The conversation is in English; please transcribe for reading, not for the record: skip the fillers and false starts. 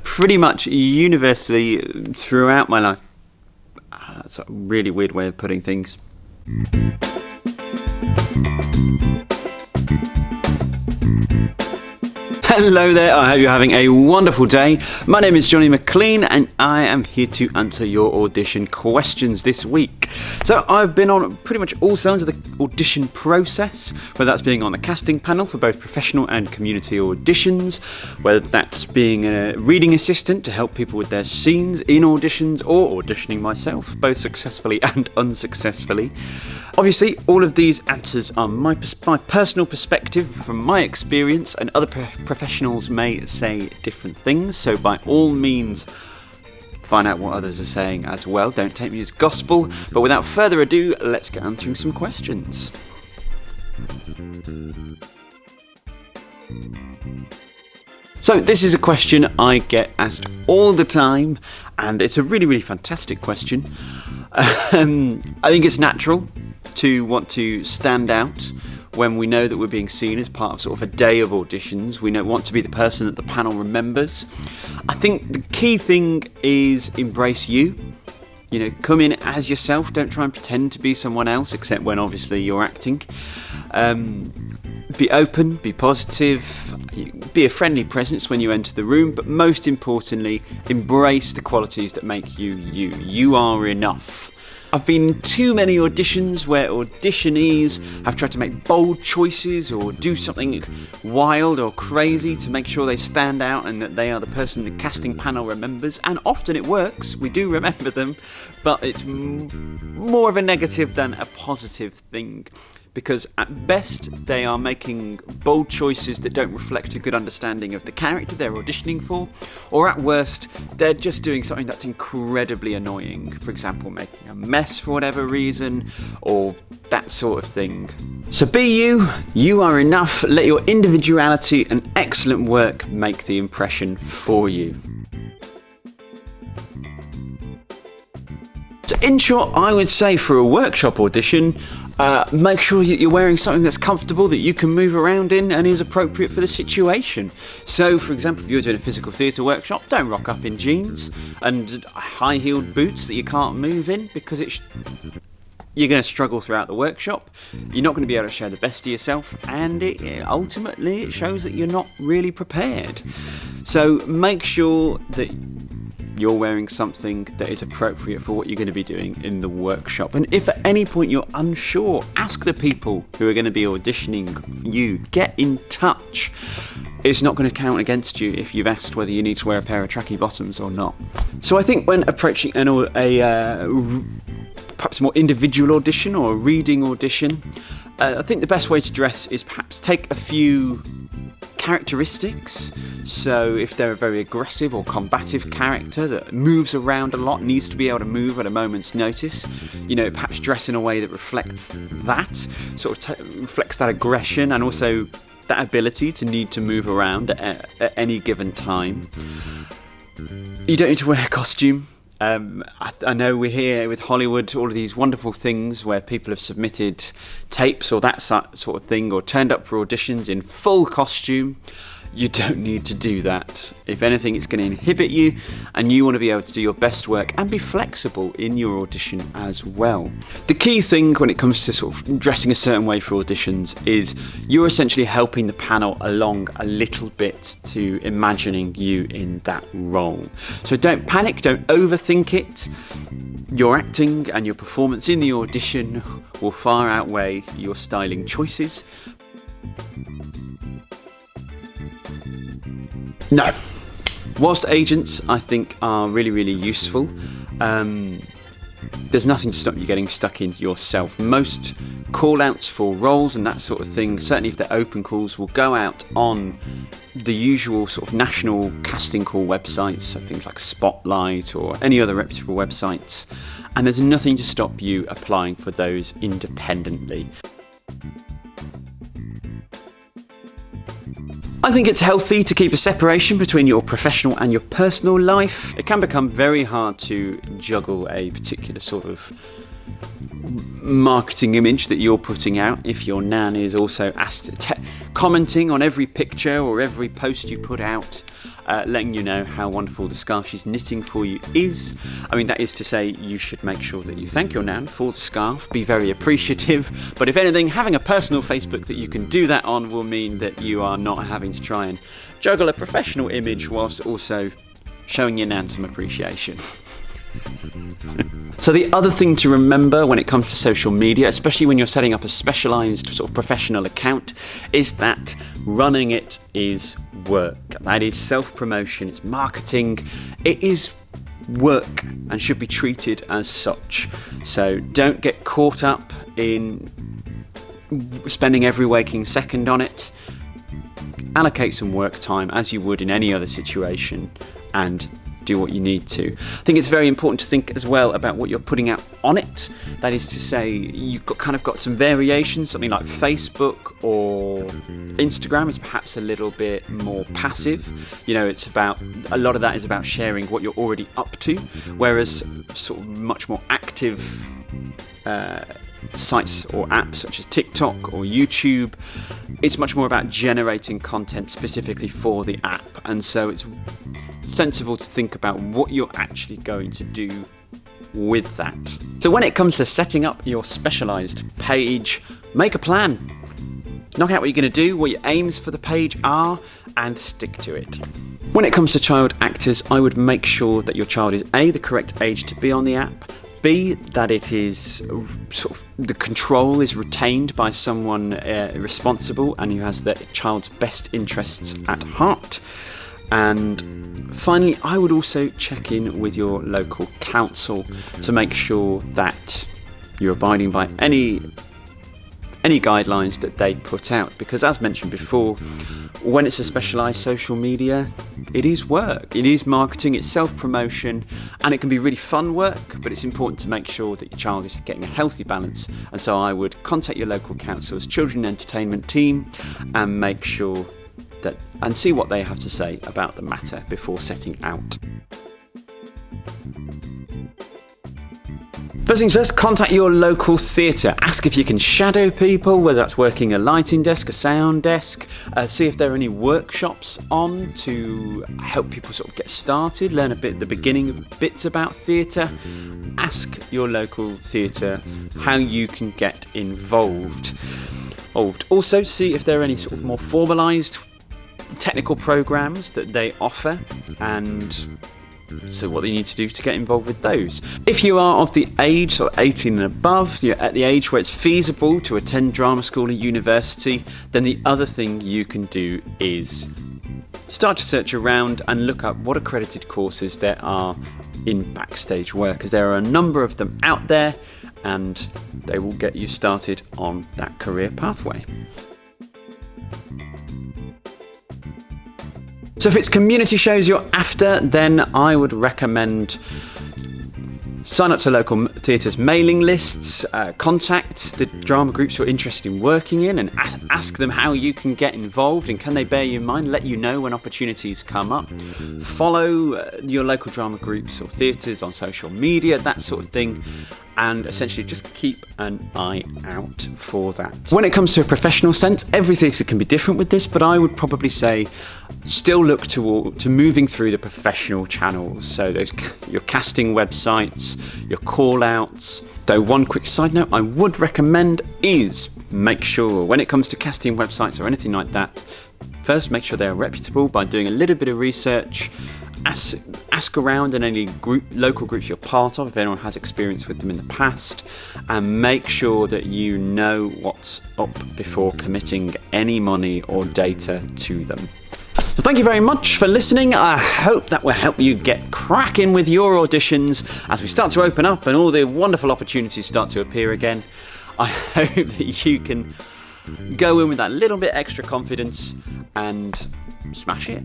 pretty much universally throughout my life. That's a really weird way of putting things. Hello there, I hope you're having a wonderful day. My name is Johnny MacLeod and I am here to answer your audition questions this week. So I've been on pretty much all sides of the audition process, whether that's being on the casting panel for both professional and community auditions, whether that's being a reading assistant to help people with their scenes in auditions, or auditioning myself, both successfully and unsuccessfully. Obviously, all of these answers are my personal perspective from my experience, and other professionals may say different things, so by all means find out what others are saying as well. Don't take me as gospel, but without further ado, let's get answering some questions. So this is a question I get asked all the time, and it's a really, really fantastic question. I think it's natural to want to stand out when we know that we're being seen as part of sort of a day of auditions. We want to be the person that the panel remembers. I think the key thing is embrace you. You know, come in as yourself. Don't try and pretend to be someone else, except when obviously you're acting. Be open, be positive, be a friendly presence when you enter the room, but most importantly, embrace the qualities that make you you. You are enough. I've been in too many auditions where auditionees have tried to make bold choices or do something wild or crazy to make sure they stand out and that they are the person the casting panel remembers. And often it works, we do remember them, but it's more of a negative than a positive thing. Because at best, they are making bold choices that don't reflect a good understanding of the character they're auditioning for, or at worst, they're just doing something that's incredibly annoying. For example, making a mess for whatever reason, or that sort of thing. So be you, you are enough, let your individuality and excellent work make the impression for you. So in short, I would say for a workshop audition, make sure you're wearing something that's comfortable, that you can move around in and is appropriate for the situation. So, for example, if you're doing a physical theatre workshop, don't rock up in jeans and high-heeled boots that you can't move in, because you're going to struggle throughout the workshop. You're not going to be able to show the best of yourself, and ultimately it shows that you're not really prepared. So make sure that you're wearing something that is appropriate for what you're going to be doing in the workshop. And if at any point you're unsure, ask the people who are going to be auditioning you. Get in touch. It's not going to count against you if you've asked whether you need to wear a pair of tracky bottoms or not. So I think when approaching perhaps a more individual audition or a reading audition, I think the best way to dress is perhaps take a few characteristics. So if they're a very aggressive or combative character that moves around a lot, needs to be able to move at a moment's notice, perhaps dress in a way that reflects that, sort of reflects that aggression and also that ability to need to move around at any given time. You don't need to wear a costume. I know we're here with Hollywood, all of these wonderful things where people have submitted tapes or that sort of thing, or turned up for auditions in full costume. You don't need to do that. If anything, it's going to inhibit you, and you want to be able to do your best work and be flexible in your audition as well. The key thing when it comes to sort of dressing a certain way for auditions is you're essentially helping the panel along a little bit to imagining you in that role. So don't panic, don't overthink it. Your acting and your performance in the audition will far outweigh your styling choices. No. Whilst agents, I think, are really, really useful, there's nothing to stop you getting stuck in yourself. Most call-outs for roles and that sort of thing, certainly if they're open calls, will go out on the usual sort of national casting call websites, so things like Spotlight or any other reputable websites, and there's nothing to stop you applying for those independently. I think it's healthy to keep a separation between your professional and your personal life. It can become very hard to juggle a particular sort of marketing image that you're putting out. If your nan is also commenting on every picture or every post you put out, letting you know how wonderful the scarf she's knitting for you is. I mean, that is to say, you should make sure that you thank your nan for the scarf, be very appreciative, but if anything, having a personal Facebook that you can do that on will mean that you are not having to try and juggle a professional image whilst also showing your nan some appreciation. So the other thing to remember when it comes to social media, especially when you're setting up a specialised sort of professional account, is that running it is work. That is self-promotion, it's marketing, it is work and should be treated as such. So don't get caught up in spending every waking second on it. Allocate some work time as you would in any other situation and do what you need to. I think it's very important to think as well about what you're putting out on it. That is to say, you've got some variations. Something like Facebook or Instagram is perhaps a little bit more passive. You know, it's about, a lot of that is about sharing what you're already up to, whereas sort of much more active sites or apps such as TikTok or YouTube, it's much more about generating content specifically for the app, and so it's sensible to think about what you're actually going to do with that. So when it comes to setting up your specialised page, make a plan. Knock out what you're going to do, what your aims for the page are, and stick to it. When it comes to child actors, I would make sure that your child is A, the correct age to be on the app, B, that it is sort of the control is retained by someone responsible and who has the child's best interests at heart. And finally, I would also check in with your local council to make sure that you're abiding by any guidelines that they put out, because as mentioned before, when it's a specialised social media, it is work, it is marketing, it's self-promotion, and it can be really fun work, but it's important to make sure that your child is getting a healthy balance. And so I would contact your local council's children entertainment team and make sure that, and see what they have to say about the matter before setting out. First things first, contact your local theatre. Ask if you can shadow people, whether that's working a lighting desk, a sound desk. See if there are any workshops on to help people sort of get started, learn a bit the beginning bits about theatre. Ask your local theatre how you can get involved. Also, see if there are any sort of more formalised technical programmes that they offer, and so what you need to do to get involved with those. If you are of the age, so 18 and above, you're at the age where it's feasible to attend drama school or university, then the other thing you can do is start to search around and look up what accredited courses there are in Backstage work, because there are a number of them out there and they will get you started on that career pathway. So if it's community shows you're after, then I would recommend sign up to local theatres' mailing lists, contact the drama groups you're interested in working in and ask them how you can get involved and can they bear you in mind, let you know when opportunities come up. Follow your local drama groups or theatres on social media, that sort of thing, and essentially just keep an eye out for that. When it comes to a professional sense, every theatre can be different with this, but I would probably say still look to moving through the professional channels. So those your casting websites, your call-outs. Though one quick side note I would recommend is make sure when it comes to casting websites or anything like that, first make sure they're reputable by doing a little bit of research. Ask around in any local groups you're part of if anyone has experience with them in the past, and make sure that you know what's up before committing any money or data to them. So thank you very much for listening. I hope that will help you get cracking with your auditions as we start to open up and all the wonderful opportunities start to appear again. I hope that you can go in with that little bit extra confidence and smash it.